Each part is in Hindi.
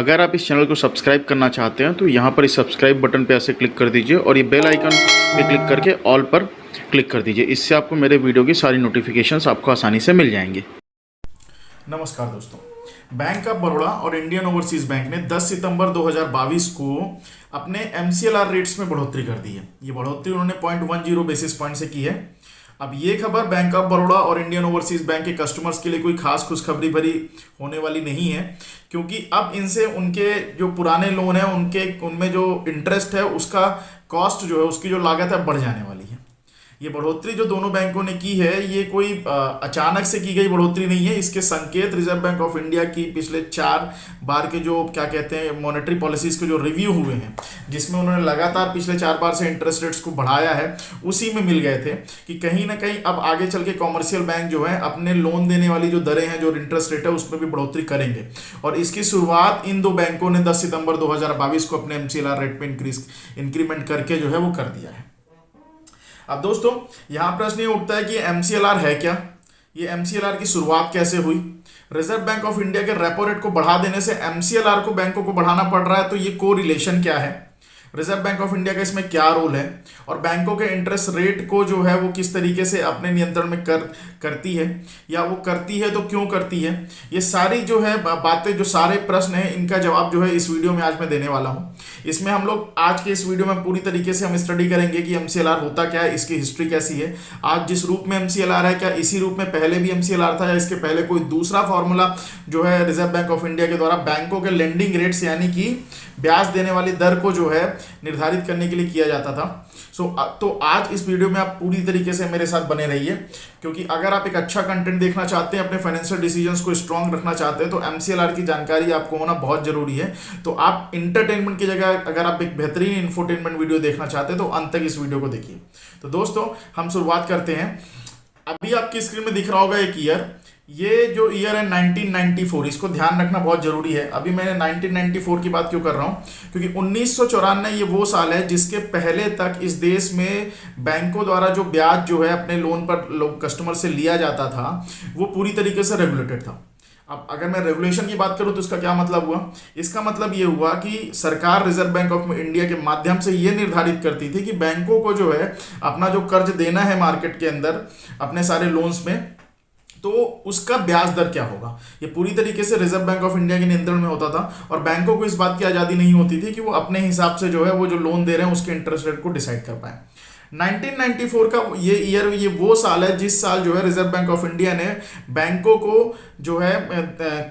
अगर आप इस चैनल को सब्सक्राइब करना चाहते हैं तो यहाँ पर इस सब्सक्राइब बटन पे ऐसे क्लिक कर दीजिए और ये बेल आइकन पे क्लिक करके ऑल पर क्लिक कर दीजिए। इससे आपको मेरे वीडियो की सारी नोटिफिकेशंस आपको आसानी से मिल जाएंगे। नमस्कार दोस्तों, बैंक ऑफ बड़ौदा और इंडियन ओवरसीज बैंक ने 10 सितंबर 2022 को अपने MCLR रेट्स में बढ़ोतरी कर दी है। ये बढ़ोतरी उन्होंने 0.10 बेसिस पॉइंट से की है। अब ये खबर बैंक ऑफ बड़ौदा और इंडियन ओवरसीज बैंक के कस्टमर्स के लिए कोई खास खुशखबरी भरी होने वाली नहीं है, क्योंकि अब इनसे उनके जो पुराने लोन है उनमें जो इंटरेस्ट है उसका कॉस्ट जो है उसकी जो लागत है बढ़ जाने वाली है। ये बढ़ोतरी जो दोनों बैंकों ने की है ये कोई अचानक से की गई बढ़ोतरी नहीं है। इसके संकेत रिजर्व बैंक ऑफ इंडिया की पिछले 4 बार के जो क्या कहते हैं मॉनेटरी पॉलिसीज के जो रिव्यू हुए हैं, जिसमें उन्होंने लगातार पिछले 4 बार से इंटरेस्ट रेट्स को बढ़ाया है, उसी में मिल गए थे कि कहीं ना कहीं अब आगे चल के कॉमर्शियल बैंक जो है अपने लोन देने वाली जो दरें हैं, जो इंटरेस्ट रेट है, उसमें भी बढ़ोतरी करेंगे। और इसकी शुरुआत इन दो बैंकों ने 10 सितंबर 2022 को अपने MCLR रेट में इंक्रीमेंट करके जो है वो कर दिया है। अब दोस्तों यहाँ प्रश्न ये उठता है कि MCLR है क्या, ये MCLR की शुरुआत कैसे हुई। रिजर्व बैंक ऑफ इंडिया के रेपो रेट को बढ़ा देने से MCLR को बैंकों को बढ़ाना पड़ रहा है, तो ये को रिलेशन क्या है, रिजर्व बैंक ऑफ इंडिया का इसमें क्या रोल है, और बैंकों के इंटरेस्ट रेट को जो है वो किस तरीके से अपने नियंत्रण में करती है, या वो करती है तो क्यों करती है। ये सारी जो है बातें, जो सारे प्रश्न हैं, इनका जवाब जो है इस वीडियो में आज मैं देने वाला हूँ। इसमें हम लोग आज के इस वीडियो में पूरी तरीके से हम स्टडी करेंगे कि MCLR होता क्या है, इसकी हिस्ट्री कैसी है, आज जिस रूप में MCLR है क्या इसी रूप में पहले भी MCLR था, या इसके पहले कोई दूसरा फॉर्मूला जो है रिजर्व बैंक ऑफ इंडिया के द्वारा बैंकों के लेंडिंग रेट्स यानी कि ब्याज देने वाली दर को जो है निर्धारित करने के लिए किया जाता था। तो आज इस वीडियो में आप पूरी तरीके से मेरे साथ बने रहिए, क्योंकि अगर आप एक अच्छा कंटेंट देखना चाहते हैं, अपने फाइनेंशियल डिसीजंस को स्ट्रांग रखना चाहते हैं, तो MCLR की जानकारी आपको होना बहुत जरूरी है। तो आप इंटरटेनमेंट की जगह अगर आप एक बेहतरीन इंफोटेनमेंट वीडियो देखना चाहते हैं तो अंत तक इस वीडियो को देखिए। तो दोस्तों हम शुरुआत करते हैं। अभी आपकी स्क्रीन में दिख रहा होगा एक ईयर, ये जो ईयर है 1994, इसको ध्यान रखना बहुत जरूरी है। अभी मैंने 1994 की बात क्यों कर रहा हूँ, क्योंकि 1994 ये वो साल है जिसके पहले तक इस देश में बैंकों द्वारा जो ब्याज जो है अपने लोन पर कस्टमर से लिया जाता था वो पूरी तरीके से रेगुलेटेड था। अब अगर मैं रेगुलेशन की बात करूं तो इसका क्या मतलब हुआ, इसका मतलब ये हुआ कि सरकार रिजर्व बैंक ऑफ इंडिया के माध्यम से ये निर्धारित करती थी कि बैंकों को जो है अपना जो कर्ज देना है मार्केट के अंदर अपने सारे लोन्स में, तो उसका ब्याज दर क्या होगा, ये पूरी तरीके से रिजर्व बैंक ऑफ इंडिया के नियंत्रण में होता था। और बैंकों को इस बात की आज़ादी नहीं होती थी कि वो अपने हिसाब से जो है वो जो लोन दे रहे हैं उसके इंटरेस्ट रेट को डिसाइड कर पाए। 1994 का ये ईयर, ये वो साल है जिस साल जो है रिजर्व बैंक ऑफ इंडिया ने बैंकों को जो है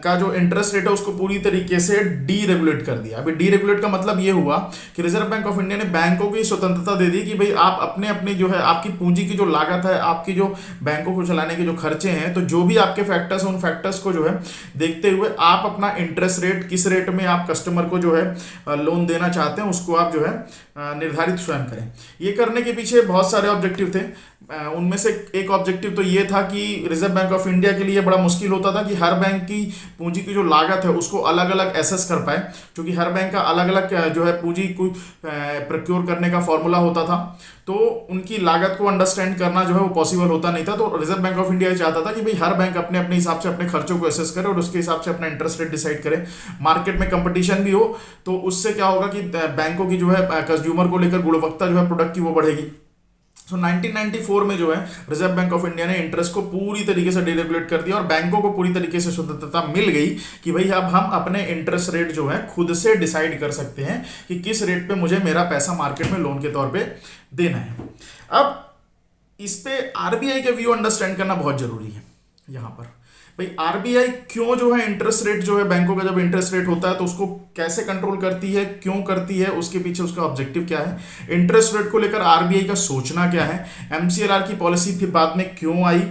का जो इंटरेस्ट रेट है उसको पूरी तरीके से डीरेगुलेट कर दिया। अभी डीरेगुलेट का मतलब ये हुआ कि रिजर्व बैंक ऑफ इंडिया ने बैंकों को स्वतंत्रता दे दी कि भाई आप अपने अपने जो है आपकी पूंजी की जो लागत है, आपकी जो बैंकों को चलाने के जो खर्चे हैं, तो जो भी आपके फैक्टर्स हैं उन फैक्टर्स को जो है देखते हुए आप अपना इंटरेस्ट रेट, किस रेट में आप कस्टमर को जो है लोन देना चाहते हैं उसको आप जो है निर्धारित स्वयं करें। ये करने के पीछे बहुत सारे ऑब्जेक्टिव थे। उनमें से एक ऑब्जेक्टिव तो ये था कि रिजर्व बैंक ऑफ इंडिया के लिए बड़ा मुश्किल होता था कि हर बैंक की पूंजी की जो लागत है उसको अलग अलग एसेस कर पाए, क्योंकि हर बैंक का अलग अलग जो है पूंजी को प्रोक्योर करने का फॉर्मूला होता था, तो उनकी लागत को अंडरस्टैंड करना जो है वो पॉसिबल होता नहीं था। तो रिजर्व बैंक ऑफ इंडिया चाहता था कि भाई हर बैंक अपने अपने हिसाब से अपने खर्चों को एसेस करे और उसके हिसाब से अपना इंटरेस्ट रेट डिसाइड करे। मार्केट में कंपटीशन भी हो तो उससे क्या होगा कि बैंकों की जो है कंज्यूमर को लेकर गुणवत्ता जो है प्रोडक्ट की वो बढ़ेगी। तो 1994 में जो है रिजर्व बैंक ऑफ इंडिया ने इंटरेस्ट को पूरी तरीके से डीरेगुलेट कर दिया और बैंकों को पूरी तरीके से स्वतंत्रता मिल गई कि भाई अब हम अपने इंटरेस्ट रेट जो है खुद से डिसाइड कर सकते हैं कि किस रेट पे मुझे मेरा पैसा मार्केट में लोन के तौर पे देना है। अब इस पे RBI का व्यू अंडरस्टैंड करना बहुत जरूरी है। यहाँ पर भाई RBI क्यों जो है इंटरेस्ट रेट जो है बैंकों का जब इंटरेस्ट रेट होता है तो उसको कैसे कंट्रोल करती है, क्यों करती है, उसके पीछे उसका ऑब्जेक्टिव क्या है, इंटरेस्ट रेट को लेकर RBI का सोचना क्या है, MCLR की पॉलिसी फिर बाद में क्यों आई,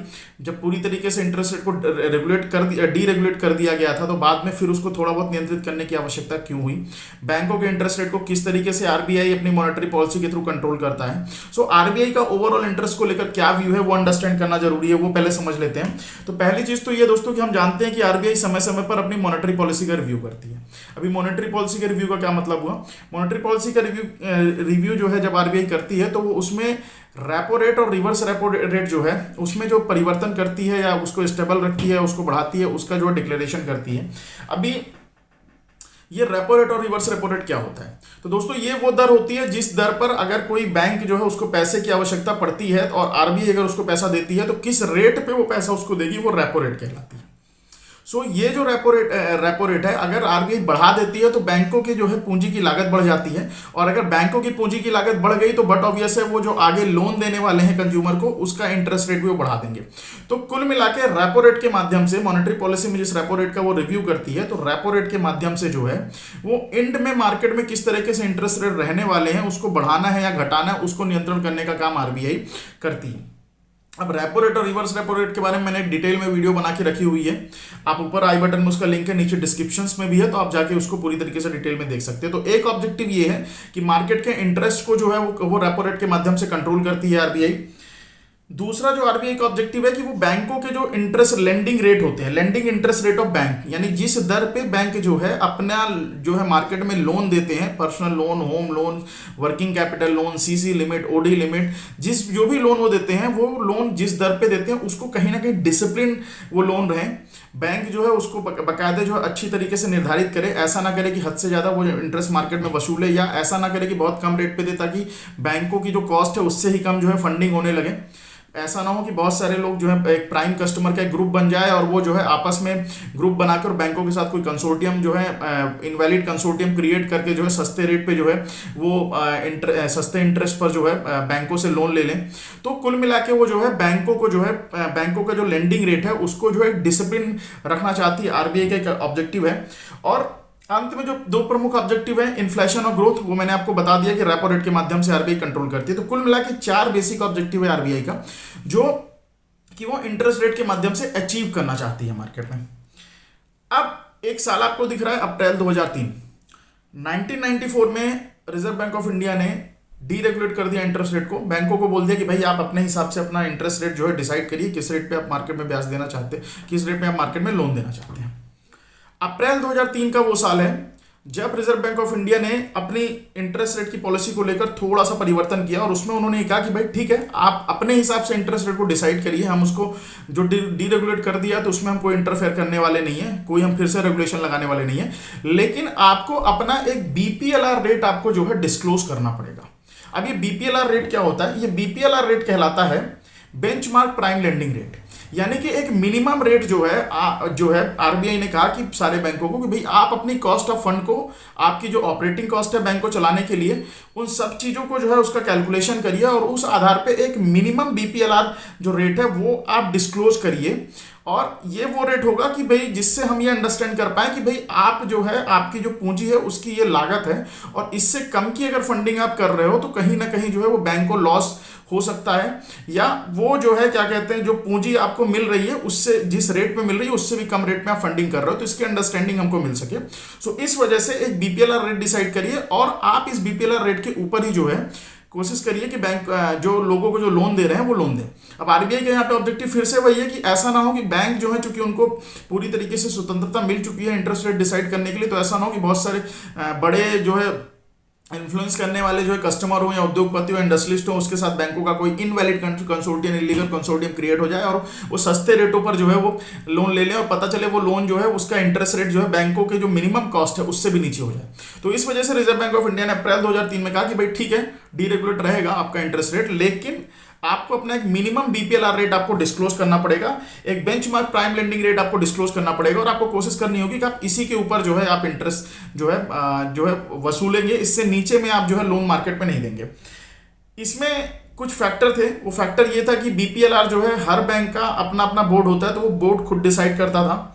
जब पूरी तरीके से इंटरेस्ट रेट को डीरेगुलेट कर दिया गया था तो बाद में फिर उसको थोड़ा बहुत नियंत्रित करने की आवश्यकता क्यों हुई, बैंकों के इंटरेस्ट रेट को किस तरीके से RBI अपनी मॉनेटरी पॉलिसी के थ्रू कंट्रोल करता है। सो RBI का ओवरऑल इंटरेस्ट को लेकर क्या व्यू है वो अंडरस्टैंड करना जरूरी है, वो पहले समझ लेते हैं। तो पहली चीज तो ये दोस्तों कि हम जानते हैं कि RBI समय समय पर अपनी मॉनेटरी पॉलिसी का रिव्यू करती है। अभी मॉनेटरी पॉलिसी के रिव्यू का क्या मतलब हुआ, मॉनेटरी पॉलिसी का रिव्यू जो है जब RBI करती है तो वो उसमें रेपो रेट और रिवर्स रेपो रेट जो है उसमें जो परिवर्तन करती है या उसको स्टेबल रखती है, उसको बढ़ाती है, उसका जो डिक्लेरेशन करती है। अभी ये रेपो रेट और रिवर्स रेपो रेट क्या होता है? तो दोस्तों ये वो दर होती है जिस दर पर अगर कोई बैंक जो है उसको पैसे की आवश्यकता पड़ती है और आरबीआई अगर उसको पैसा देती है तो किस रेट पे वो पैसा उसको देगी, वो रेपो रेट कहलाती है। ये जो रेपो रेट है, अगर आरबीआई बढ़ा देती है तो बैंकों की जो है पूंजी की लागत बढ़ जाती है, और अगर बैंकों की पूंजी की लागत बढ़ गई तो बट ऑब्वियस है वो जो आगे लोन देने वाले हैं कंज्यूमर को, उसका इंटरेस्ट रेट भी वो बढ़ा देंगे। तो कुल मिला के रेपो रेट के माध्यम से मॉनेटरी पॉलिसी में जिस रेपो रेट का वो रिव्यू करती है, तो रेपो रेट के माध्यम से जो है वो एंड में मार्केट में किस तरीके से इंटरेस्ट रेट रहने वाले हैं, उसको बढ़ाना है या घटाना है, उसको नियंत्रण करने का काम आरबीआई करती है। अब रेपो रेट और रिवर्स रेपो रेट के बारे में मैंने एक डिटेल में वीडियो बना के रखी हुई है, आप ऊपर आई बटन में उसका लिंक है, नीचे डिस्क्रिप्शंस में भी है, तो आप जाके उसको पूरी तरीके से डिटेल में देख सकते हैं। तो एक ऑब्जेक्टिव ये है कि मार्केट के इंटरेस्ट को जो है वो रेपो रेट के माध्यम से कंट्रोल करती है आरबीआई। दूसरा जो आरबीआई का ऑब्जेक्टिव है कि वो बैंकों के जो इंटरेस्ट लेंडिंग रेट होते हैं, lending interest rate of bank, यानी जिस दर पे बैंक जो है अपना जो है मार्केट में लोन देते हैं, personal loan, home loan, working capital loan, CC limit, OD limit, जिस जो भी लोन वो देते हैं, वो लोन जिस दर पे देते हैं उसको कहीं ना कहीं डिसिप्लिन वो लोन रहे, बैंक जो है उसको बाकायदे जो है अच्छी तरीके से निर्धारित करे, ऐसा ना करे कि हद से ज़्यादा वो इंटरेस्ट मार्केट में वसूले, या ऐसा ना करे कि बहुत कम रेट पे दे ताकि बैंकों की जो कॉस्ट है उससे ही कम जो है फंडिंग होने लगे। ऐसा ना हो कि बहुत सारे लोग जो है एक प्राइम कस्टमर का एक ग्रुप बन जाए और वो जो है आपस में ग्रुप बनाकर बैंकों के साथ कोई कंसोर्टियम जो है इनवैलिड कंसोर्टियम क्रिएट करके जो है सस्ते रेट पे जो है वो सस्ते इंटरेस्ट पर जो है बैंकों से लोन ले लें। तो कुल मिला के वो जो है बैंकों को जो है बैंकों का जो लेंडिंग रेट है उसको जो है डिसिप्लिन रखना चाहती है, आरबीआई का एक ऑब्जेक्टिव है। और अंत में जो दो प्रमुख ऑब्जेक्टिव है, इन्फ्लेशन और ग्रोथ, वो मैंने आपको बता दिया कि रेपो रेट के माध्यम से आरबीआई कंट्रोल करती है। तो कुल मिला के 4 बेसिक ऑब्जेक्टिव है आरबीआई का, जो कि वो इंटरेस्ट रेट के माध्यम से अचीव करना चाहती है मार्केट में। अब एक साल आपको दिख रहा है अप्रैल 2003, 1994 में रिजर्व बैंक ऑफ इंडिया ने डीरेगुलेट कर दिया इंटरेस्ट रेट को, बैंकों को बोल दिया कि भाई आप अपने हिसाब से अपना इंटरेस्ट रेट जो है डिसाइड करिए, किस रेट पे आप मार्केट में ब्याज देना चाहते हैं, किस रेट पे आप मार्केट में लोन देना चाहते हैं। अप्रैल 2003 का वो साल है जब रिजर्व बैंक ऑफ इंडिया ने अपनी इंटरेस्ट रेट की पॉलिसी को लेकर थोड़ा सा परिवर्तन किया, और उसमें उन्होंने कहा कि भाई ठीक है, आप अपने हिसाब से इंटरेस्ट रेट को डिसाइड करिए, हम उसको जो डीरेगुलेट कर दिया तो उसमें हम कोई इंटरफेयर करने वाले नहीं है, कोई हम फिर से रेगुलेशन लगाने वाले नहीं है, लेकिन आपको अपना एक बीपीएलआर रेट आपको जो है डिस्क्लोज करना पड़ेगा। अब ये बीपीएलआर रेट क्या होता है? ये बीपीएलआर रेट कहलाता है बेंचमार्क प्राइम लेंडिंग रेट, यानी कि एक मिनिमम रेट जो है आरबीआई ने कहा कि सारे बैंकों को कि भाई आप अपनी कॉस्ट ऑफ फंड को, आपकी जो ऑपरेटिंग कॉस्ट है बैंक को चलाने के लिए, उन सब चीज़ों को जो है उसका कैलकुलेशन करिए और उस आधार पे एक मिनिमम बीपीएलआर जो रेट है वो आप डिस्क्लोज करिए। और ये वो रेट होगा कि भाई जिससे हम ये अंडरस्टैंड कर पाए कि भाई आप जो है आपकी जो पूंजी है उसकी ये लागत है, और इससे कम की अगर फंडिंग आप कर रहे हो तो कहीं ना कहीं जो है वो बैंक को लॉस हो सकता है, या वो जो है क्या कहते हैं जो पूंजी आपको मिल रही है उससे, जिस रेट पे मिल रही है उससे भी कम रेट में आप फंडिंग कर रहे हो, तो इसकी अंडरस्टैंडिंग हमको मिल सके। सो इस वजह से एक बीपीएलआर रेट डिसाइड करिए, और आप इस बीपीएलआर रेट के ऊपर ही जो है कोशिश करिए कि बैंक जो लोगों को जो लोन दे रहे हैं वो लोन दें। अब आरबीआई का यहाँ पे ऑब्जेक्टिव फिर से वही है कि ऐसा ना हो कि बैंक जो है, चूंकि उनको पूरी तरीके से स्वतंत्रता मिल चुकी है इंटरेस्ट रेट डिसाइड करने के लिए, तो ऐसा ना हो कि बहुत सारे बड़े जो है इन्फ्लुएंस करने वाले जो है कस्टमर हो या उद्योगपति हो, इंडस्ट्रियलिस्ट हो, उसके साथ बैंकों का कोई invalid consortium, illegal consortium create हो जाए और वो सस्ते रेटों पर जो है वो लोन ले लें, और पता चले वो लोन जो है उसका इंटरेस्ट रेट जो है बैंकों के जो मिनिमम कॉस्ट है उससे भी नीचे हो जाए। तो इस वजह से रिजर्व बैंक ऑफ इंडिया ने अप्रैल 2003 में कहा कि भाई ठीक है, डीरेगुलेट रहेगा आपका इंटरेस्ट रेट, लेकिन आपको अपना एक मिनिमम बीपीएलआर रेट आपको डिस्क्लोज करना पड़ेगा, एक बेंचमार्क प्राइम लेंडिंग रेट आपको डिस्क्लोज करना पड़ेगा, और आपको कोशिश करनी होगी कि आप इसी के ऊपर जो है आप इंटरेस्ट जो है वसूलेंगे, इससे नीचे में आप जो है लोन मार्केट में नहीं देंगे। इसमें कुछ फैक्टर थे, वो फैक्टर ये था कि बीपीएलआर जो है हर बैंक का अपना अपना बोर्ड होता है, तो वो बोर्ड खुद डिसाइड करता था।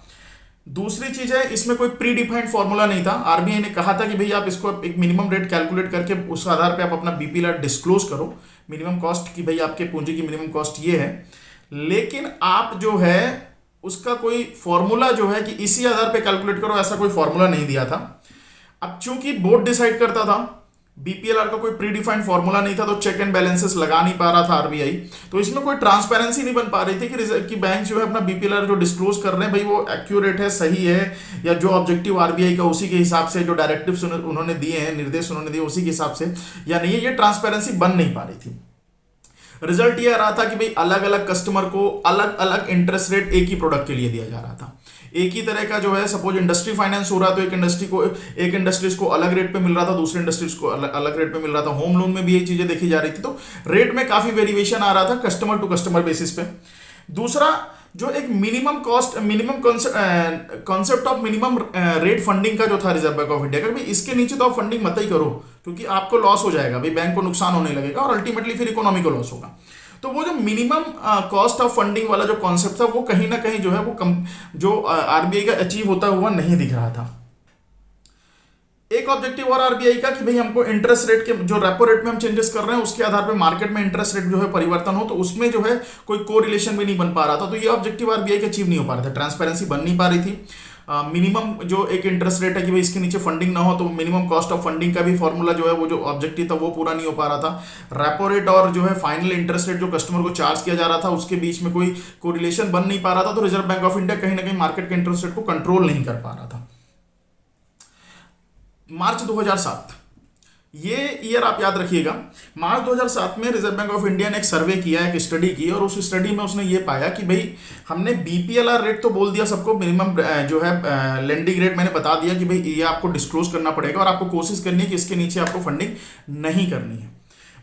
दूसरी चीज है, इसमें कोई प्री डिफाइंड फॉर्मूला नहीं था, आरबीआई ने कहा था कि भाई आप इसको एक मिनिमम रेट कैलकुलेट करके उस आधार पे आप अपना बीपीएलआर डिस्क्लोज करो, मिनिमम कॉस्ट की, भाई आपके पूंजी की मिनिमम कॉस्ट ये है, लेकिन आप जो है उसका कोई फॉर्मूला जो है कि इसी आधार पे कैलकुलेट करो, ऐसा कोई फॉर्मूला नहीं दिया था। अब चूंकि बोर्ड डिसाइड करता था, बीपीएलआर का कोई प्री डिफाइंड फॉर्मूला नहीं था, तो चेक एंड बैलेंसेस लगा नहीं पा रहा था आरबीआई, तो इसमें कोई ट्रांसपेरेंसी नहीं बन पा रही थी कि बैंक जो है अपना बीपीएलआर जो डिस्क्लोज कर रहे हैं भाई वो एक्यूरेट है, सही है, या जो ऑब्जेक्टिव आरबीआई का उसी के हिसाब से, जो डायरेक्टिव्स उन्होंने दिए हैं, निर्देश उन्होंने दिए उसी के हिसाब से या नहीं है, ये ट्रांसपेरेंसी बन नहीं पा रही थी। रिजल्ट ये आ रहा था कि भाई अलग अलग कस्टमर को अलग अलग इंटरेस्ट रेट एक ही प्रोडक्ट के लिए दिया जा रहा था। एक ही तरह का जो है, सपोज इंडस्ट्री फाइनेंस हो रहा, तो एक इंडस्ट्रीज को अलग रेट पे मिल रहा था, दूसरे इंडस्ट्रीज को अलग रेट पे मिल रहा था। होम लोन में भी यही चीजें देखी जा रही थी, तो रेट में काफी वेरिएशन आ रहा था कस्टमर टू कस्टमर बेसिस पे। दूसरा, जो एक minimum concept of minimum rate funding का जो था रिजर्व बैंक ऑफ इंडिया का, भाई इसके नीचे तो आप फंडिंग मत ही करो, क्योंकि आपको लॉस हो जाएगा, भाई बैंक को नुकसान होने लगेगा और अल्टीमेटली फिर इकोनॉमी को लॉस होगा। तो वो जो मिनिमम कॉस्ट ऑफ फंडिंग वाला जो कॉन्सेप्ट था, वो कहीं ना कहीं जो है वो जो आरबीआई का अचीव होता हुआ नहीं दिख रहा था। एक ऑब्जेक्टिव और आरबीआई का कि भाई हमको इंटरेस्ट रेट के जो रेपो रेट में हम चेंजेस कर रहे हैं, उसके आधार पे मार्केट में इंटरेस्ट रेट जो है परिवर्तन हो, तो उसमें जो है कोई कोरिलेशन भी नहीं बन पा रहा था। तो ये ऑब्जेक्टिव आरबीआई का अचीव नहीं हो पा रहा था, ट्रांसपेरेंसी बन नहीं पा रही थी। मिनिमम जो एक इंटरेस्ट रेट है कि भाई इसके नीचे फंडिंग ना हो, तो मिनिमम कॉस्ट ऑफ फंडिंग का भी फॉर्मूला जो है, वो जो ऑब्जेक्टिव था वो पूरा नहीं हो पा रहा था। रेपो रेट और जो है फाइनल इंटरेस्ट रेट जो कस्टमर को चार्ज किया जा रहा था, उसके बीच में कोई कोरिलेशन बन नहीं पा रहा था। तो रिजर्व बैंक ऑफ इंडिया कहीं ना कहीं मार्केट के इंटरेस्ट रेट को कंट्रोल नहीं कर पा रहा था। मार्च 2007, ये ईयर आप याद रखिएगा। मार्च 2007 में रिजर्व बैंक ऑफ इंडिया ने एक सर्वे किया, एक स्टडी की, और उस स्टडी में उसने ये पाया कि भाई हमने बीपीएलआर रेट तो बोल दिया सबको, मिनिमम जो है लेंडिंग रेट मैंने बता दिया कि भाई ये आपको डिस्क्लोज करना पड़ेगा और आपको कोशिश करनी है कि इसके नीचे आपको फंडिंग नहीं करनी है।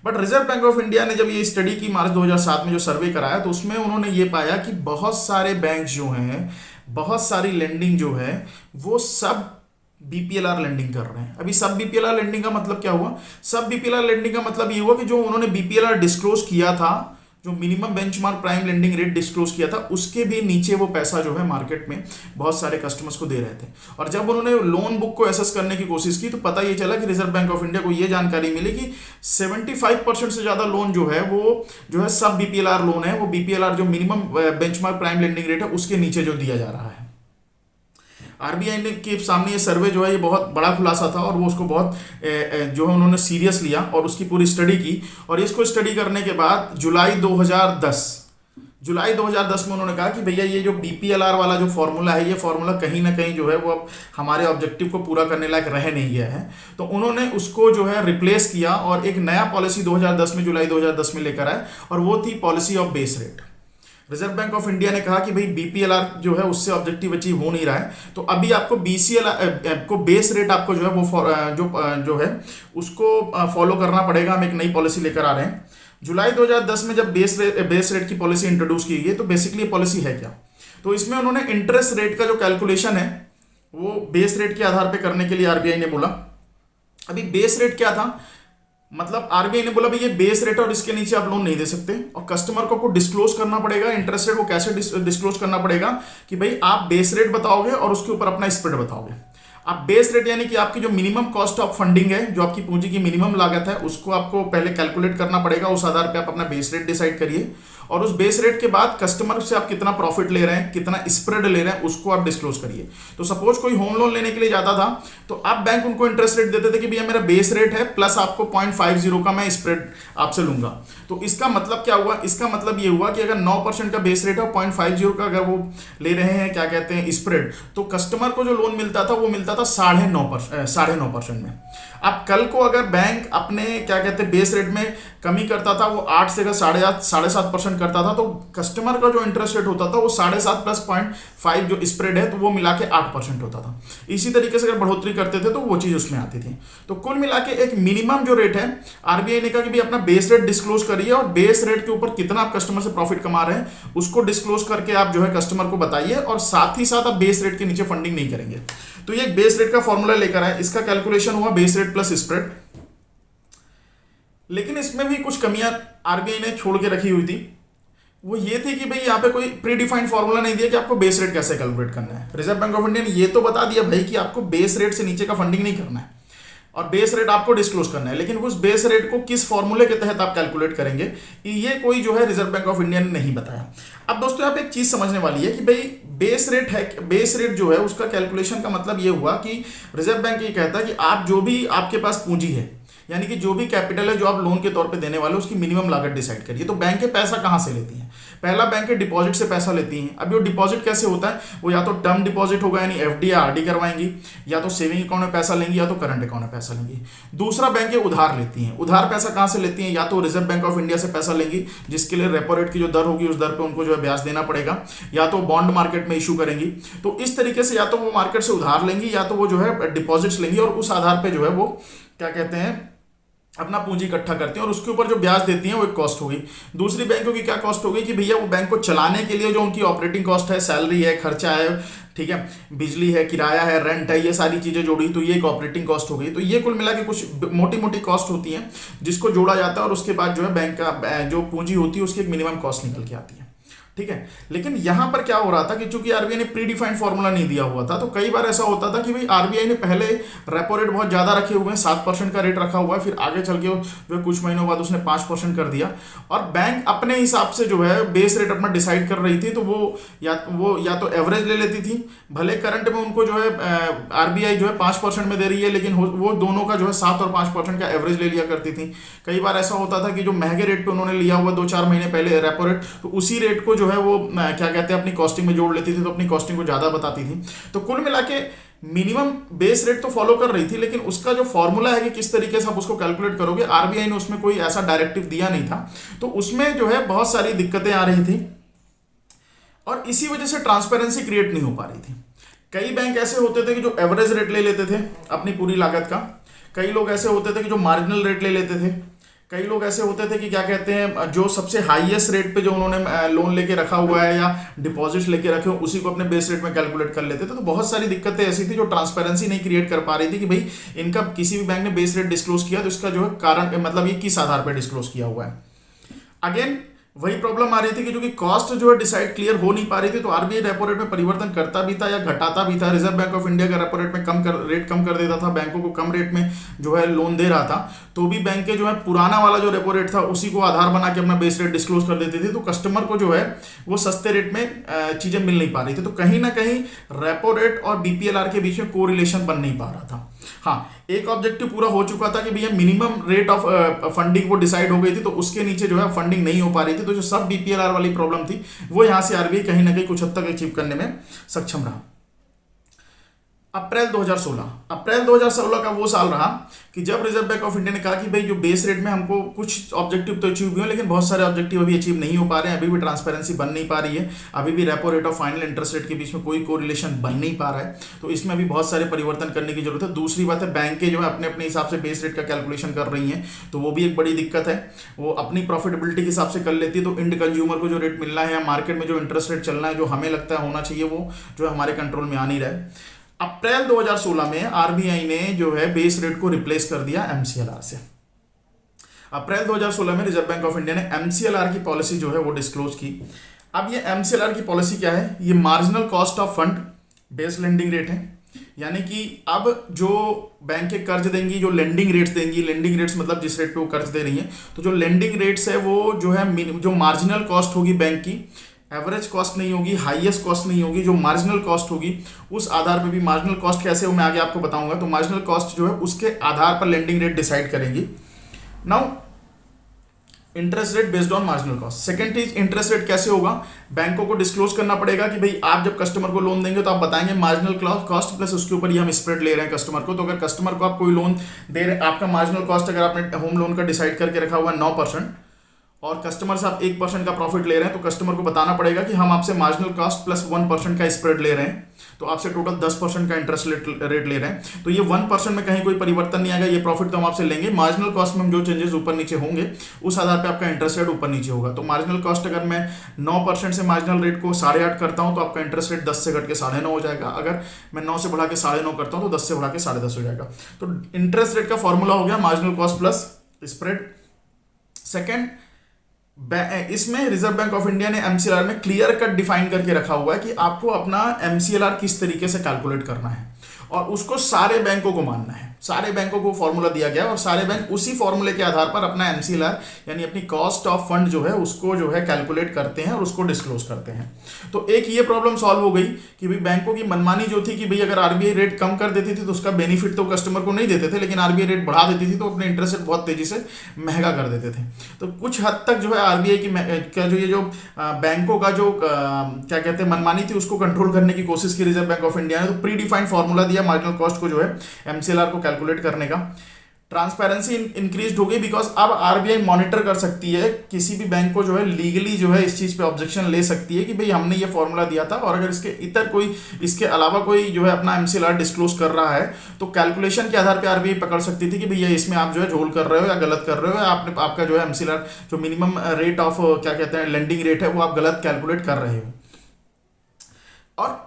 But reserve bank of India ने जब ये स्टडी की मार्च 2007 में जो सर्वे कराया, तो उसमें उन्होंने ये पाया कि बहुत सारे बैंक जो हैं, बहुत सारी लेंडिंग जो है, वो सब बीपीएलआर लेंडिंग कर रहे हैं। अभी सब बीपीएलआर लेंडिंग का मतलब क्या हुआ? सब बीपीएलआर लेंडिंग का मतलब ये हुआ कि जो उन्होंने बीपीएलआर डिस्क्लोज किया था, जो minimum benchmark prime lending rate disclose किया था, उसके भी नीचे वो पैसा जो है मार्केट में बहुत सारे कस्टमर्स को दे रहे थे। और जब उन्होंने लोन बुक को एसेस करने की कोशिश की, तो पता ये चला कि रिजर्व बैंक ऑफ इंडिया को ये जानकारी मिली कि 75% से ज्यादा लोन जो है वो जो है सब बीपीएलआर लोन है। वो बीपीएलआर जो minimum benchmark prime lending rate है, उसके नीचे जो दिया जा रहा है। आरबीआई ने के सामने ये सर्वे जो है, ये बहुत बड़ा खुलासा था, और वो उसको बहुत जो है उन्होंने सीरियस लिया और उसकी पूरी स्टडी की। और इसको स्टडी करने के बाद जुलाई 2010 में उन्होंने कहा कि भैया ये जो बीपीएलआर वाला जो फॉर्मूला है, ये फॉर्मूला कहीं ना कहीं जो है वो अब हमारे ऑब्जेक्टिव को पूरा करने लायक रह नहीं गया है। तो उन्होंने उसको जो है रिप्लेस किया और एक नया पॉलिसी 2010 में, जुलाई 2010 में लेकर आए, और वो थी policy of base rate. Reserve bank of India ने कहा कि भाई बीपीएलआर जो है उससे ऑब्जेक्टिव अचीव हो नहीं रहा है, तो अभी आपको बीसीएलआर को बेस रेट आपको जो है वो जो है उसको फॉलो करना पड़ेगा। हम एक नई पॉलिसी लेकर आ रहे हैं। जुलाई 2010 में जब बेस रेट की पॉलिसी इंट्रोड्यूस की गई, तो बेसिकली पॉलिसी है क्या? तो इसमें उन्होंने इंटरेस्ट रेट का जो कैलकुलेशन है वो बेस रेट के आधार पर करने के लिए आरबीआई ने बोला। अभी बेस रेट क्या था? मतलब आरबीआई ने बोला भाई ये बेस रेट है और इसके नीचे आप लोन नहीं दे सकते, और कस्टमर को आपको डिस्क्लोज करना पड़ेगा इंटरेस्ट रेट को। कैसे डिस्क्लोज करना पड़ेगा? कि भाई आप बेस रेट बताओगे और उसके ऊपर अपना स्प्रेड बताओगे। आप बेस रेट यानी कि आपकी जो मिनिमम कॉस्ट ऑफ फंडिंग है, जो आपकी पूंजी की मिनिमम लागत है, उसको आपको पहले कैलकुलेट करना पड़ेगा। उस आधार पे आप अपना बेस रेट डिसाइड करिए, और उस बेस रेट के बाद कस्टमर से आप कितना प्रॉफिट ले रहे हैं, कितना स्प्रेड ले रहे हैं, उसको आप डिस्क्लोज करिए। तो सपोज कोई होम लोन लेने के लिए जाता था, तो आप बैंक उनको इंटरेस्ट रेट देते थे कि भैया मेरा बेस रेट है प्लस आपको 0.50 का मैं स्प्रेड आपसे लूंगा। तो इसका मतलब क्या हुआ? इसका मतलब ये हुआ कि अगर 9% का बेस रेट है और 0.50 का अगर वो ले रहे हैं क्या कहते हैं स्प्रेड, तो कस्टमर को जो लोन मिलता था वो मिलता था 9.5% में। अब कल को अगर बैंक अपने क्या कहते हैं बेस रेट में कमी करता था, वो 8 से 7.5% करता था, तो कस्टमर का जो इंटरेस्ट रेट होता था वो 7.5 प्लस 0.5 जो स्प्रेड है, तो वो मिला के 8% होता था। इसी तरीके से अगर बढ़ोतरी करते थे तो वो चीज उसमें आती थी। तो कुल मिला के एक मिनिमम जो रेट है, आरबीआई ने कहा कि भाई अपना बेस रेट डिस्क्लोज करिए, और बेस रेट के ऊपर कितना आप कस्टमर से प्रॉफिट कमा रहे हैं उसको डिस्क्लोज करके आप जो है कस्टमर को बताइए, और साथ ही साथ आप बेस रेट के नीचे फंडिंग नहीं करेंगे। तो ये बेस रेट का फॉर्मूला लेकर आए, इसका कैलकुलेशन हुआ बेस रेट प्लस स्प्रेड। लेकिन इसमें भी कुछ कमियां आरबीआई ने छोड़ के रखी हुई थी। वो ये थी कि भाई यहाँ पे कोई प्री डिफाइंड फॉर्मूला नहीं दिया कि आपको बेस रेट कैसे कैलकुलेट करना है। रिजर्व बैंक ऑफ इंडिया ने ये तो बता दिया भाई कि आपको बेस रेट से नीचे का फंडिंग नहीं करना है और बेस रेट आपको डिस्क्लोज करना है, लेकिन उस बेस रेट को किस फॉर्मूले के तहत आप कैलकुलेट करेंगे, ये कोई जो है रिजर्व बैंक ऑफ इंडिया ने नहीं बताया। अब दोस्तों यहाँ पे एक चीज समझने वाली है कि भाई बेस रेट है, बेस रेट जो है उसका कैलकुलेशन का मतलब ये हुआ कि रिजर्व बैंक ये कहता है कि आप जो भी आपके पास पूंजी है, यानी कि जो भी कैपिटल है जो आप लोन के तौर पे देने वाले हो उसकी मिनिमम लागत डिसाइड करिए। तो बैंकें पैसा कहाँ से लेती हैं? पहला, बैंकें डिपॉजिट से पैसा लेती हैं। अब वो डिपॉजिट कैसे होता है? वो या तो टर्म डिपॉजिट होगा यानी एफडी या आरडी करवाएंगी, या तो सेविंग अकाउंट में पैसा लेंगी, या तो करंट अकाउंट में पैसा लेंगी। दूसरा, बैंकें उधार लेती हैं। उधार पैसा कहाँ से लेती हैं? या तो रिजर्व बैंक ऑफ इंडिया से पैसा लेंगी, जिसके लिए रेपो रेट की जो दर होगी उस दर पे उनको जो है ब्याज देना पड़ेगा, या तो बॉन्ड मार्केट में इशू करेंगी। तो इस तरीके से या तो वो मार्केट से उधार लेंगी या तो वो जो है डिपॉजिट्स लेंगी, और उस आधार पे जो है वो क्या कहते हैं अपना पूंजी इकट्ठा करते हैं, और उसके ऊपर जो ब्याज देती हैं वो एक कॉस्ट होगी। दूसरी बैंकों की क्या कॉस्ट होगी कि भैया वो बैंक को चलाने के लिए जो उनकी ऑपरेटिंग कॉस्ट है, सैलरी है, खर्चा है, ठीक है, बिजली है, किराया है, रेंट है, ये सारी चीजें जोड़ी तो ये एक ऑपरेटिंग कॉस्ट हो गई। तो ये कुल मिला के कुछ मोटी मोटी कॉस्ट होती है जिसको जोड़ा जाता है, और उसके बाद जो है बैंक का जो पूंजी होती है उसकी एक मिनिमम कॉस्ट निकल के आती है, ठीक है। लेकिन यहां पर क्या हो रहा था कि चूंकि आरबीआई ने प्री डिफाइंड फॉर्मूला नहीं दिया हुआ था, तो कई बार ऐसा होता था कि भाई आरबीआई ने पहले रेपो रेट बहुत ज्यादा रखे हुए हैं, 7% का रेट रखा हुआ है, फिर आगे चल के जो कुछ महीनों बाद उसने 5% कर दिया, और बैंक अपने हिसाब से जो है बेस रेट अपना डिसाइड कर रही थी। तो वो या तो एवरेज ले लेती थी, भले करंट में उनको जो है आरबीआई जो है 5% में दे रही है, लेकिन वो दोनों का जो है 7 और 5% का एवरेज ले लिया करती थी। कई बार ऐसा होता था कि जो महंगे रेट पे उन्होंने लिया हुआ 2-4 महीने पहले रेपो रेट, तो उसी रेट को जो है वो क्या कहते हैं अपनी कॉस्टिंग में जोड़ लेती थी, तो अपनी कॉस्टिंग को ज्यादा बताती थी। तो कुल मिला के मिनिमम बेस रेट तो फॉलो कर रही थी, लेकिन उसका जो फॉर्मूला है कि किस तरीके से आप उसको कैलकुलेट करोगे, आरबीआई ने उसमें कोई ऐसा डायरेक्टिव दिया नहीं था। तो उसमें जो है बहुत सारी दिक्कतें आ रही थी, और इसी वजह से ट्रांसपेरेंसी क्रिएट नहीं हो पा रही थी। कई बैंक ऐसे होते थे कि जो एवरेज रेट ले लेते थे अपनी पूरी लागत का, कई लोग ऐसे होते थे कि जो मार्जिनल रेट ले लेते थे, कई लोग ऐसे होते थे कि क्या कहते हैं जो सबसे हाईएस्ट रेट पे जो उन्होंने लोन लेके रखा हुआ है या डिपॉजिट्स लेके रखे हो उसी को अपने बेस रेट में कैलकुलेट कर लेते थे। तो बहुत सारी दिक्कतें ऐसी थी जो ट्रांसपेरेंसी नहीं क्रिएट कर पा रही थी कि भाई इनका किसी भी बैंक ने बेस रेट डिस्क्लोज किया तो इसका जो है कारण मतलब ये किस आधार पर डिस्क्लोज किया हुआ है। अगेन वही प्रॉब्लम आ रही थी कि जो कि कॉस्ट जो है डिसाइड क्लियर हो नहीं पा रही थी, तो आरबीआई रेपो रेट में परिवर्तन करता भी था या घटाता भी था। रिजर्व बैंक ऑफ इंडिया का रेपो रेट में रेट कम कर देता था, बैंकों को कम रेट में जो है लोन दे रहा था, तो भी बैंकें जो है पुराना वाला जो रेपो रेट था उसी को आधार बना के अपना बेस रेट डिस्क्लोज कर देती थी। तो कस्टमर को जो है वो सस्ते रेट में चीजें मिल नहीं पा रही थी। तो कहीं ना कहीं रेपो रेट और बीपीएलआर के बीच में कोरिलेशन बन नहीं पा रहा था। हाँ, एक ऑब्जेक्टिव पूरा हो चुका था कि भैया मिनिमम रेट ऑफ फंडिंग वो डिसाइड हो गई थी, तो उसके नीचे जो है फंडिंग नहीं हो पा रही थी। तो जो सब बीपीएलआर वाली प्रॉब्लम थी वो यहां से आरबीआई कहीं ना कहीं कुछ हद तक अचीव करने में सक्षम रहा। अप्रैल 2016 का वो साल रहा कि जब रिजर्व बैंक ऑफ इंडिया ने कहा कि भाई जो बेस रेट में हमको कुछ ऑब्जेक्टिव तो अचीव हुए हैं, लेकिन बहुत सारे ऑब्जेक्टिव अभी अचीव नहीं हो पा रहे हैं, अभी भी ट्रांसपेरेंसी बन नहीं पा रही है, अभी भी रेपो रेट और फाइनल इंटरेस्ट रेट के बीच में कोई कोरिलेशन बन नहीं पा रहा है। तो इसमें अभी बहुत सारे परिवर्तन करने की जरूरत है। दूसरी बात है, बैंकें जो है अपने अपने हिसाब से बेस रेट का कैलकुलेशन कर रही हैं, तो वो भी एक बड़ी दिक्कत है। वो अपनी प्रॉफिटेबिलिटी के हिसाब से कर लेती है, तो इंड कंज्यूमर को जो रेट मिलना है या मार्केट में जो इंटरेस्ट रेट चलना है जो हमें लगता है होना चाहिए, वो जो है हमारे कंट्रोल में आ नहीं रहा है। अप्रैल 2016 में आरबीआई ने जो है बेस रेट को रिप्लेस कर दिया एमसीएलआर से। अप्रैल 2016 में रिजर्व बैंक ऑफ इंडिया ने एमसीएलआर की पॉलिसी जो है वो डिस्क्लोज की। अब ये एमसीएलआर की पॉलिसी क्या है? ये marginal cost of fund based lending rate है, यानी कि अब जो बैंकें कर्ज देंगी, जो लेंडिंग रेट्स देंगी, लेंडिंग रेट्स मतलब जिस रेट पे वो कर्ज दे रही हैं, तो जो लेंडिंग रेट्स है वो जो है जो मार्जिनल कॉस्ट होगी बैंक की, एवरेज कॉस्ट नहीं होगी, हाईएस्ट कॉस्ट नहीं होगी, जो मार्जिनल कॉस्ट होगी उस आधार पर भी, मार्जिनल कॉस्ट कैसे हो मैं आगे आपको बताऊंगा, तो मार्जिनल कॉस्ट जो है उसके आधार पर लेंडिंग रेट डिसाइड करेंगी। Now interest rate based on marginal cost. Second चीज, इंटरेस्ट रेट कैसे होगा? बैंकों को डिस्क्लोज करना पड़ेगा कि भाई आप जब कस्टमर को लोन देंगे तो आप बताएंगे मार्जिनल कॉस्ट प्लस उसके ऊपर ही हम स्प्रेड ले रहे हैं कस्टमर को। तो अगर कस्टमर को आप कोई लोन दे रहे हैं, आपका मार्जिनल कॉस्ट अगर आपने होम लोन का डिसाइड करके रखा हुआ है 9% और कस्टमर से आप 1% का प्रॉफिट ले रहे हैं, तो कस्टमर को बताना पड़ेगा कि हम आपसे मार्जिनल कॉस्ट प्लस 1% का स्प्रेड ले रहे हैं, तो आपसे टोटल 10% का इंटरेस्ट रेट ले रहे हैं। तो ये 1% में कहीं कोई परिवर्तन नहीं आएगा, ये प्रॉफिट तो हम आपसे लेंगे। मार्जिनल कॉस्ट में हम जो चेंजेस ऊपर नीचे होंगे उस आधार पे आपका इंटरेस्ट रेट ऊपर नीचे होगा। तो मार्जिनल कॉस्ट अगर मैं 9% से मार्जिनल रेट को 8.5 करता हूं तो आपका इंटरेस्ट रेट 10 से घट के 9.5 हो जाएगा। अगर मैं 9 से बढ़ा के 9.5 करता हूं तो 10 से बढ़ा के 10.5 हो जाएगा। तो इंटरेस्ट रेट का फॉर्मूला हो गया marginal cost plus spread. Second, इसमें रिजर्व बैंक ऑफ इंडिया ने एमसीएलआर में क्लियर कट डिफाइन करके रखा हुआ है कि आपको अपना एमसीएलआर किस तरीके से कैलकुलेट करना है और उसको सारे बैंकों को मानना है। सारे बैंकों को फॉर्मूला दिया गया है और सारे बैंक उसी फॉर्मूले के आधार पर अपना एमसीएलआर यानी अपनी कॉस्ट ऑफ फंड जो है उसको जो है कैलकुलेट करते हैं और उसको डिस्क्लोज करते हैं। तो एक ये प्रॉब्लम सॉल्व हो गई कि भाई बैंकों की मनमानी जो थी कि भाई अगर आरबीआई रेट कम कर देती थी तो उसका बेनिफिट तो कस्टमर को नहीं देते थे, लेकिन आरबीआई रेट बढ़ा देती थी तो अपने इंटरेस्ट रेट बहुत तेजी से महंगा कर देते थे। तो कुछ हद तक जो है आरबीआई की जो ये जो बैंकों का जो क्या कहते हैं मनमानी थी उसको कंट्रोल करने की कोशिश की रिजर्व बैंक ऑफ इंडिया ने। तो प्री डिफाइंड फॉर्मूला दिया मार्जिनल कॉस्ट को जो है एमसीएलआर को कैलकुलेट करने का। ट्रांसपेरेंसी इंक्रीज हो गई बिकॉज अब आरबीआई मॉनिटर कर सकती है, किसी भी बैंक को जो है लीगली जो है इस चीज पे ऑब्जेक्शन ले सकती है कि भाई हमने ये फॉर्मूला दिया था और अगर इसके अलावा कोई जो है अपना एमसीएलआर डिस्क्लोज कर रहा है तो कैलकुलेशन के आधार पे आरबीआई पकड़ सकती थी कि भैया इसमें आप जो है झोल कर रहे हो या गलत कर रहे हो, या आपका जो है एमसीएलआर जो मिनिमम रेट ऑफ क्या कहते हैं लेंडिंग रेट है वो आप गलत कैलकुलेट कर रहे हो। और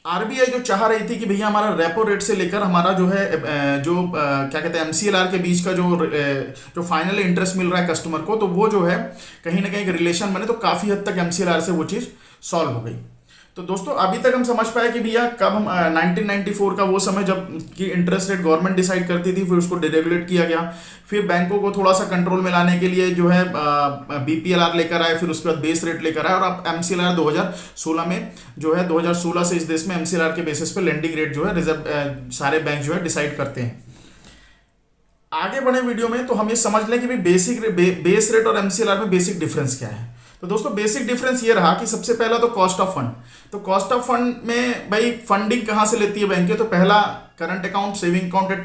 आरबीआई जो चाह रही थी कि भैया हमारा रेपो रेट से लेकर हमारा जो है क्या कहते हैं एमसीएलआर के बीच का जो फाइनल इंटरेस्ट मिल रहा है कस्टमर को, तो वो जो है कहीं ना कहीं रिलेशन बने, तो काफी हद तक एमसीएलआर से वो चीज सॉल्व हो गई। तो दोस्तों अभी तक हम समझ पाए कि भैया कब हम 1994 का वो समय जब कि इंटरेस्ट रेट गवर्नमेंट डिसाइड करती थी, फिर उसको डिरेगुलेट किया गया, फिर बैंकों को थोड़ा सा कंट्रोल में लाने के लिए जो है बीपीएलआर लेकर आए, फिर उसके बाद बेस रेट लेकर आए और अब एमसीएलआर 2016 में जो है 2016 से इस देश में एमसीएलआर के बेसिस पे लेंडिंग रेट जो है रिजर्व सारे बैंक जो है डिसाइड करते हैं। आगे बढ़े वीडियो में तो हम ये समझ लें कि भाई बेस रेट और एमसीएलआर में बेसिक डिफरेंस क्या है। तो दोस्तों बेसिक डिफरेंस ये रहा कि सबसे पहला तो कॉस्ट ऑफ फंड। तो कॉस्ट ऑफ फंड में भाई फंडिंग कहाँ से लेती है बैंकें, तो पहला करंट अकाउंट, सेविंग अकाउंट है,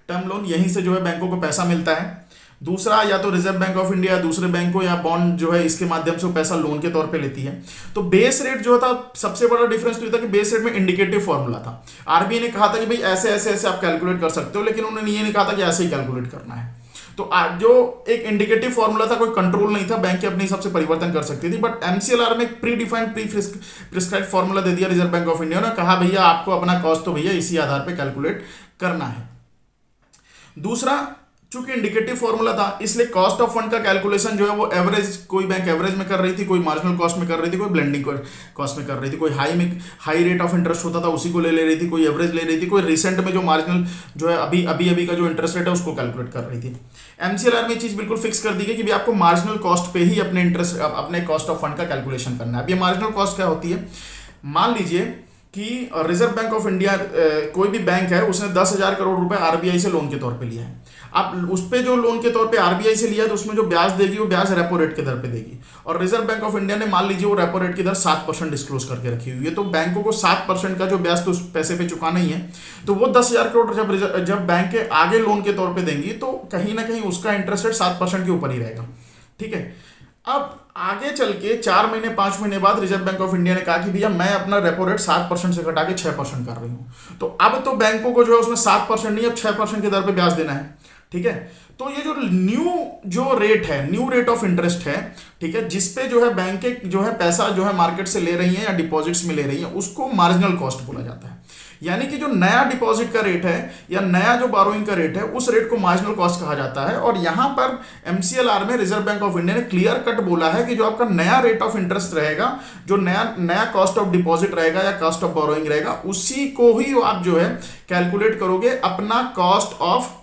टर्म लोन, यहीं से जो है बैंकों को पैसा मिलता है। दूसरा या तो रिजर्व बैंक ऑफ इंडिया दूसरे बैंकों या बॉन्ड जो है इसके माध्यम से वो पैसा लोन के तौर पे लेती है। तो बेस रेट जो था सबसे बड़ा डिफरेंस तो ये था कि बेस रेट में इंडिकेटिव फॉर्मूला था। आरबीआई ने कहा था कि भाई ऐसे ऐसे ऐसे आप कैलकुलेट कर सकते हो, लेकिन उन्होंने ये नहीं कहा था कि ऐसे ही कैलकुलेट करना है। तो जो एक इंडिकेटिव फॉर्मूला था, कोई कंट्रोल नहीं था, बैंक अपने हिसाब से परिवर्तन कर सकती थी। बट एमसीएलआर में एक प्री डिफाइंड प्रिस्क्राइब फॉर्मूला दे दिया रिजर्व बैंक ऑफ इंडिया ने, कहा भैया आपको अपना कॉस्ट तो भैया इसी आधार पे कैलकुलेट करना है। दूसरा, चूंकि इंडिकेटिव फॉर्मूला था इसलिए कॉस्ट ऑफ फंड का कैलकुलेशन जो है वो एवरेज, कोई बैंक एवरेज में कर रही थी, कोई मार्जिनल कॉस्ट में कर रही थी, कोई ब्लेंडिंग कॉस्ट में कर रही थी, कोई हाई रेट ऑफ इंटरेस्ट होता था उसी को ले रही थी, कोई एवरेज ले रही थी, कोई रिसेंट में जो मार्जिनल जो है अभी का जो इंटरेस्ट रेट है उसको कैलकुलेट कर रही थी। एमसीएलआर में चीज बिल्कुल फिक्स कर दी गई कि भी आपको मार्जिनल कॉस्ट पे ही अपने कॉस्ट ऑफ फंड का कैलकुलेशन करना है। अब ये मार्जिनल कॉस्ट क्या होती है, मान लीजिए कि रिजर्व बैंक ऑफ इंडिया कोई भी बैंक है उसने 10,000 करोड़ रुपए आरबीआई से लोन के तौर पे लिया है। अब उस पे जो लोन के तौर पे आरबीआई से लिया है तो उसमें जो ब्याज देगी वो ब्याज रेपो रेट के दर पे देगी, और रिजर्व बैंक ऑफ इंडिया ने मान लीजिए वो रेपो रेट की दर 7% डिस्क्लोज करके रखी हुई है। तो बैंकों को 7% का जो ब्याज तो उस पैसे पे चुकाना ही है। तो वो 10,000 करोड़ जब बैंक के आगे लोन के तौर पे देंगी तो कहीं ना कहीं उसका इंटरेस्ट रेट 7% के ऊपर ही रहेगा। ठीक है, अब आगे चल के 4 महीने 5 महीने बाद रिजर्व बैंक ऑफ इंडिया ने कहा कि भैया मैं अपना रेपो रेट 7% से घटा के 6% कर रही हूं। तो अब तो बैंकों को जो है उसमें 7% नहीं, अब 6% के दर पे ब्याज देना है। ठीक है, तो ये जो न्यू रेट है, न्यू रेट ऑफ इंटरेस्ट है, ठीक है, जिसपे जो है बैंकें जो है पैसा जो है मार्केट से ले रही हैं या डिपॉजिट्स में ले रही हैं, उसको मार्जिनल कॉस्ट बोला जाता है। यानी कि जो नया डिपॉजिट का रेट है या नया जो बोरोइंग का रेट है उस रेट को मार्जिनल कॉस्ट कहा जाता है। और यहां पर एमसीएलआर में रिजर्व बैंक ऑफ इंडिया ने क्लियर कट बोला है कि जो आपका नया रेट ऑफ इंटरेस्ट रहेगा, जो नया कॉस्ट ऑफ डिपॉजिट रहेगा या कॉस्ट ऑफ बोरोइंग रहेगा, उसी को ही आप जो है कैलकुलेट करोगे अपना कॉस्ट ऑफ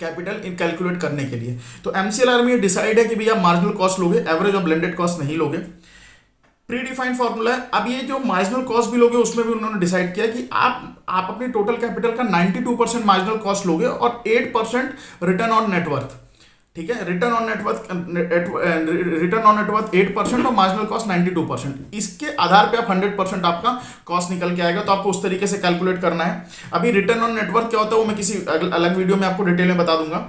कैपिटल कैलकुलेट करने के लिए। तो एमसीएलआर में ये डिसाइड है कि भैया मार्जिनल कॉस्ट लोगे, एवरेज और ब्लेंडेड कॉस्ट नहीं लोगे। प्री डिफाइंड फॉर्मूला है। अब ये जो मार्जिनल कॉस्ट भी लोगे उसमें भी उन्होंने डिसाइड किया कि आप अपनी टोटल कैपिटल का 92% मार्जिनल कॉस्ट लोगे और 8% रिटर्न ऑन नेटवर्थ। ठीक है, रिटर्न ऑन नेटवर्थ 8% और मार्जिनल कॉस्ट 92%। इसके आधार पे आप 100% आपका कॉस्ट निकल के आएगा। तो आपको उस तरीके से कैलकुलेट करना है। अभी रिटर्न ऑन नेटवर्थ क्या होता है वो मैं किसी अलग वीडियो में आपको डिटेल में बता दूंगा।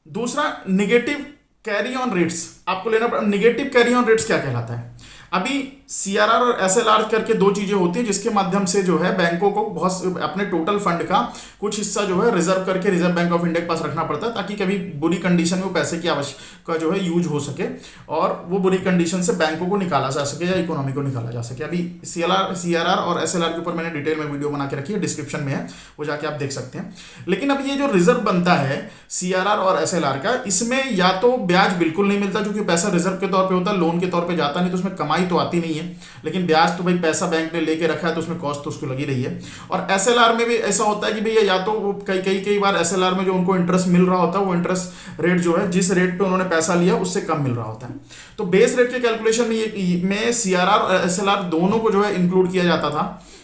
दूसरा, निगेटिव कैरी ऑन रेट्स आपको लेना पड़ेगा। निगेटिव कैरी ऑन रेट्स क्या कहलाता है? अभी सीआरआर और एसएलआर करके दो चीजें होती हैं जिसके माध्यम से जो है बैंकों को बहुत अपने टोटल फंड का कुछ हिस्सा जो है रिजर्व करके रिजर्व बैंक ऑफ इंडिया के पास रखना पड़ता है, ताकि कभी बुरी कंडीशन में वो पैसे की आवश्यकता जो है यूज हो सके और वो बुरी कंडीशन से बैंकों को निकाला जा सके या इकोनॉमी को निकाला जा सके। अभी सीआरआर और एसएलआर के ऊपर मैंने डिटेल में वीडियो बना के रखी है, डिस्क्रिप्शन में है, वो जाके आप देख सकते हैं। लेकिन अब ये जो रिजर्व बनता है सीआरआर और एसएलआर का, इसमें या तो ब्याज बिल्कुल नहीं मिलता क्योंकि पैसा रिजर्व के तौर पर होता है, लोन के तौर पर जाता नहीं, तो उसमें कमाई तो आती नहीं है। है, लेकिन ब्याज तो भाई पैसा बैंक ने लेके रखा है तो उसमें कॉस्ट तो उसको लगी रही है। और एसएलआर में भी ऐसा होता है कि भैया या तो वो कई बार एसएलआर में जो उनको इंटरेस्ट मिल रहा होता है वो इंटरेस्ट रेट जो है जिस रेट पे उन्होंने पैसा लिया उससे कम मिल रहा होता है। तो बेस रेट के कैलकुलेशन में सीआरआर और एसएलआर दोनों को जो है इंक्लूड किया जाता था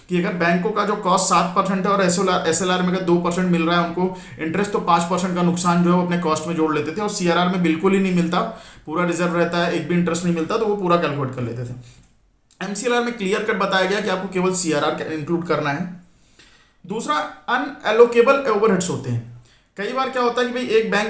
कि अगर बैंकों का जो कॉस्ट 7% है और एसएलआर में अगर 2% मिल रहा है उनको इंटरेस्ट, तो 5% का नुकसान जो है वो अपने कॉस्ट में जोड़ लेते थे। और सीआरआर में बिल्कुल ही नहीं मिलता, पूरा रिजर्व रहता है, एक भी इंटरेस्ट नहीं मिलता, तो वो पूरा कैलकुलेट कर लेते थे। एमसीएलआर में क्लियर कट बताया गया कि आपको केवल सीआरआर इंक्लूड करना है। दूसरा, अनएलोकेबल ओवरहेड्स होते हैं। कई बार क्या होता है कि भाई एक बैंक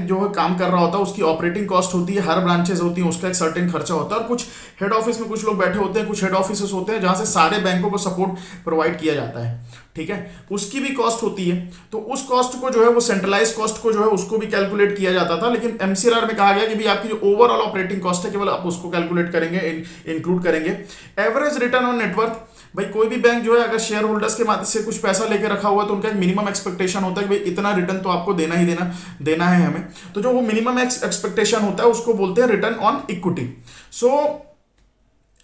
जो है काम कर रहा होता है, उसकी ऑपरेटिंग कॉस्ट होती है, हर ब्रांचेस होती हैं, उसका एक सर्टेन खर्चा होता है, और कुछ हेड ऑफिस में कुछ लोग बैठे होते हैं, कुछ हेड ऑफिस होते हैं जहां से सारे बैंकों को सपोर्ट प्रोवाइड किया जाता है, ठीक है, उसकी भी कॉस्ट होती है। तो उस कॉस्ट को जो है वो सेंट्रलाइज कॉस्ट को जो है उसको भी कैलकुलेट किया जाता था, लेकिन एमसीएलआर में कहा गया कि भाई आपकी जो ओवरऑल ऑपरेटिंग कॉस्ट है केवल आप उसको कैलकुलेट करेंगे, इंक्लूड करेंगे। एवरेज रिटर्न ऑन नेटवर्थ, भाई कोई भी बैंक जो है अगर शेयर होल्डर्स के माध्यम से कुछ पैसा लेके रखा हुआ है तो उनका एक मिनिमम एक्सपेक्टेशन होता है कि भाई इतना रिटर्न तो आपको देना ही देना है हमें। तो जो वो मिनिमम एक्सपेक्टेशन होता है उसको बोलते हैं रिटर्न ऑन इक्विटी। सो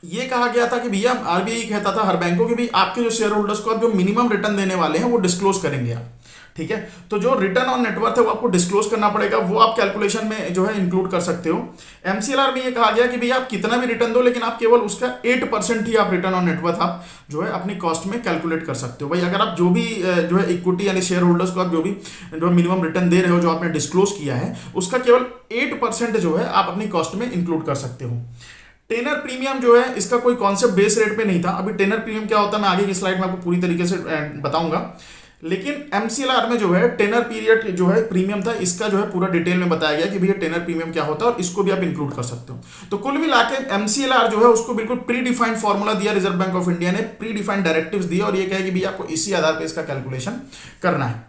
ये कहा गया था कि भैया आरबीआई कहता था हर बैंकों के भी आपके जो शेयर होल्डर्स को आप जो मिनिमम रिटर्न देने वाले हैं वो डिस्क्लोज करेंगे आप, ठीक है। तो जो रिटर्न ऑन नेटवर्थ है वो आपको डिस्क्लोज करना पड़ेगा, वो आप कैलकुलेशन में जो है इंक्लूड कर सकते हो। एमसीएलआर में ये कहा गया कि भैया आप कितना भी रिटर्न दो लेकिन आप केवल उसका 8% ही आप रिटर्न ऑन नेटवर्थ आप जो है अपनी कॉस्ट में कैलकुलेट कर सकते हो। भाई अगर आप जो भी जो है इक्विटी यानी शेयर होल्डर्स को आप जो भी जो मिनिमम रिटर्न दे रहे हो जो आपने डिस्क्लोज किया है उसका केवल 8% जो है आप अपनी कॉस्ट में इंक्लूड कर सकते हो। टेनर प्रीमियम जो है इसका कोई कॉन्सेप्ट बेस रेट पे नहीं था। अभी टेनर प्रीमियम क्या होता है मैं आगे की स्लाइड में आपको पूरी तरीके से बताऊंगा, लेकिन एमसीएलआर में जो है टेनर पीरियड जो है प्रीमियम था, इसका जो है पूरा डिटेल में बताया गया कि भैया टेनर प्रीमियम क्या होता है और इसको भी आप इंक्लूड कर सकते हो। तो कुल मिला के एमसीएलआर जो है उसको बिल्कुल प्री डिफाइंड फॉर्मूला दिया रिजर्व बैंक ऑफ इंडिया ने, प्री डिफाइंड डायरेक्टिव्स दिए और ये कहे कि भैया आपको इसी आधार पर इसका कैलकुलेशन करना है।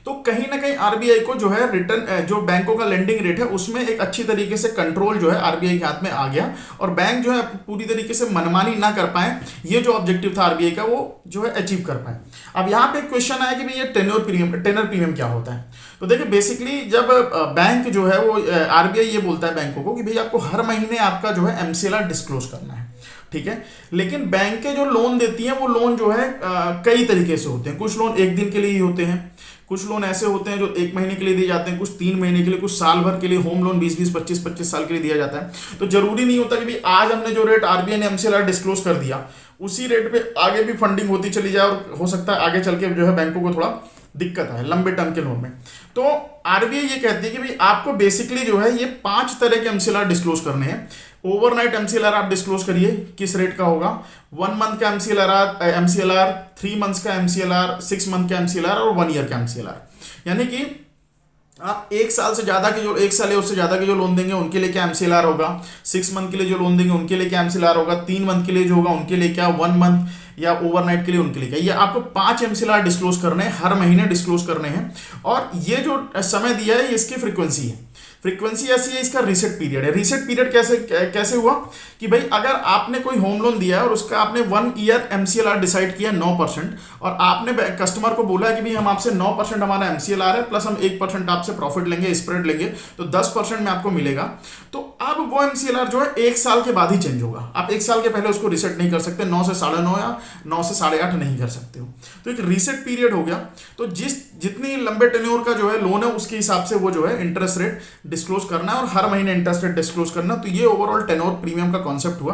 तो कहीं ना कहीं आरबीआई को जो है रिटर्न जो बैंकों का लेंडिंग रेट है उसमें एक अच्छी तरीके से कंट्रोल जो है आरबीआई के हाथ में आ गया और बैंक जो है पूरी तरीके से मनमानी ना कर पाए, ये जो ऑब्जेक्टिव था आरबीआई का वो जो है अचीव कर पाए। अब यहाँ पे एक क्वेश्चन आया कि भाई ये टेनर प्रीमियम क्या होता है। तो देखिए बेसिकली जब बैंक जो है वो आरबीआई ये बोलता है बैंकों को कि भाई आपको हर महीने आपका जो है एमसीएलआर डिस्क्लोज करना है, ठीक है। लेकिन बैंकें जो लोन देती हैं वो लोन जो है कई तरीके से होते हैं। कुछ लोन एक दिन के लिए ही होते हैं, कुछ लोन ऐसे होते हैं जो 1 महीने के लिए दिए जाते हैं, कुछ 3 महीने के लिए, कुछ साल भर के लिए। होम लोन 20-20, 25-25 साल के लिए दिया जाता है। तो जरूरी नहीं होता कि भाई आज हमने जो रेट आरबीआई ने एमसीएलआर डिस्क्लोज कर दिया उसी रेट पे आगे भी फंडिंग होती चली जाए और हो सकता है आगे चल के जो है बैंकों को थोड़ा दिक्कत है लंबे टर्म के लोन में। तो आरबीआई ये कहती है कि भाई आपको बेसिकली जो है ये 5 तरह के एमसीएलआर डिस्क्लोज करने हैं। ओवरनाइट एमसीएलआर आप डिस्क्लोज करिए, किस रेट का होगा। 1 मंथ का एमसीएलआर, 3 मंथ्स का एमसीएलआर, 6 मंथ का एमसीएलआर और 1 ईयर का एमसीएलआर। यानी कि आप 1 साल से ज्यादा के जो 1 साल या उससे ज्यादा के जो लोन देंगे उनके लिए क्या एमसीएलआर होगा, 6 मंथ के लिए जो लोन देंगे उनके लिए क्या एमसीएलआर होगा, 3 मंथ के लिए जो होगा उनके लिए क्या, 1 मंथ या ओवरनाइट के लिए उनके लिए क्या। ये आपको 5 एमसीएलआर डिस्क्लोज करने हैं, हर महीने डिस्क्लोज करने हैं। और ये जो समय दिया है इसकी फ्रीक्वेंसी है, फ्रीक्वेंसी ऐसी है, इसका रीसेट पीरियड है। रीसेट पीरियड कैसे हुआ कि भाई अगर आपने कोई होम लोन दिया है और उसका आपने 1 ईयर एमसीएलआर डिसाइड किया 9% और आपने कस्टमर को बोला कि भाई हम आपसे 9% हमारा एमसीएलआर है प्लस हम 1% आपसे प्रॉफिट लेंगे, स्प्रेड लेंगे, तो 10% में आपको मिलेगा। तो अब वो एमसीएलआर जो है 1 साल के बाद ही चेंज होगा। आप 1 साल के पहले उसको रीसेट नहीं कर सकते, 9 से 9.5 या 9 से 8.5 नहीं कर सकते हो। तो एक रीसेट पीरियड हो गया। तो जितनी लंबे टेन्योर का जो है लोन है उसके हिसाब से वो जो है इंटरेस्ट रेट डिस्क्लोज करना है और हर महीने इंटरेस्ट रेट डिस्क्लोज करना। तो ये ओवरऑल टेन्योर प्रीमियम का कॉन्सेप्ट हुआ।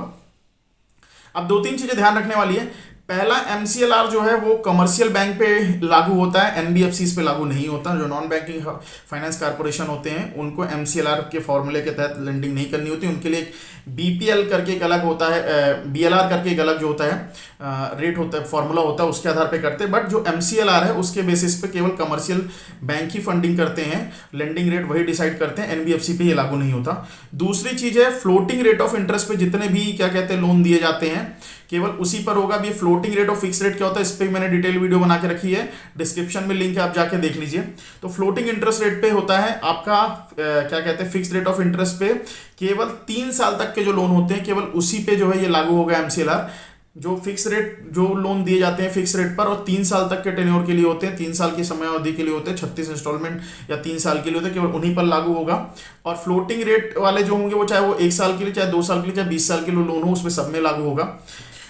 अब 2-3 चीजें ध्यान रखने वाली है। पहला, एमसीएलआर जो है वो कमर्शियल बैंक पे लागू होता है, एनबीएफसीज पे लागू नहीं होता। जो नॉन बैंकिंग फाइनेंस कारपोरेशन होते हैं उनको एमसीएलआर के फॉर्मूले के तहत लेंडिंग नहीं करनी होती। उनके लिए बीपीएल करके एक अलग होता है, बीएलआर करके एक अलग जो होता है रेट होता है, फॉर्मूला होता है, उसके आधार पे करते हैं। बट जो एमसीएलआर है उसके बेसिस पे केवल कमर्शियल बैंक ही फंडिंग करते हैं, लेंडिंग रेट वही डिसाइड करते हैं, एनबीएफसी पे ये लागू नहीं होता। दूसरी चीज है फ्लोटिंग रेट ऑफ इंटरेस्ट पे जितने भी क्या कहते हैं लोन दिए जाते हैं केवल उसी पर होगा। भी फ्लोटिंग रेट और फिक्स रेट क्या होता है इस पे मैंने डिटेल वीडियो बना के रखी है, डिस्क्रिप्शन में लिंक है, आप जाके देख लीजिए। तो फ्लोटिंग इंटरेस्ट रेट पे होता है आपका क्या कहते हैं फिक्स रेट ऑफ इंटरेस्ट पे केवल 3 साल तक के जो लोन होते हैं केवल उसी पे जो है ये लागू होगा एमसीएलआर। जो फिक्स रेट जो लोन दिए जाते हैं फिक्स रेट पर और 3 साल तक के टेन्योर के लिए होते हैं, 3 साल की समय अवधि के लिए होते हैं, 36 इंस्टॉलमेंट या 3 साल के लिए होते हैं, केवल उन्हीं पर लागू होगा। और फ्लोटिंग रेट वाले जो होंगे वो चाहे वो 1 साल के लिए, चाहे 2 साल के लिए, चाहे 20 साल के लिए लोन हो, उसमें सब में लागू होगा।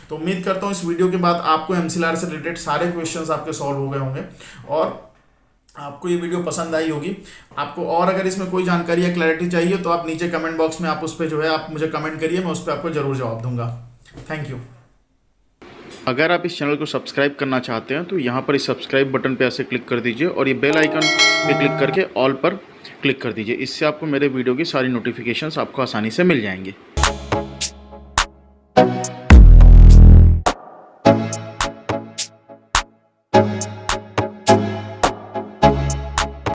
तो उम्मीद करता हूँ इस वीडियो के बाद आपको एमसीएलआर से रिलेटेड सारे क्वेश्चंस आपके सॉल्व हो गए होंगे और आपको ये वीडियो पसंद आई होगी। आपको और अगर इसमें कोई जानकारी या क्लैरिटी चाहिए तो आप नीचे कमेंट बॉक्स में आप उस पर जो है आप मुझे कमेंट करिए, मैं उस पर आपको जरूर जवाब दूंगा। Thank you. अगर आप इस चैनल को सब्सक्राइब करना चाहते हैं तो यहाँ पर इस सब्सक्राइब बटन पे ऐसे क्लिक कर दीजिए और ये बेल आइकन पे क्लिक करके ऑल पर क्लिक कर दीजिए। इससे आपको मेरे वीडियो की सारी नोटिफिकेशंस आपको आसानी से मिल जाएंगी।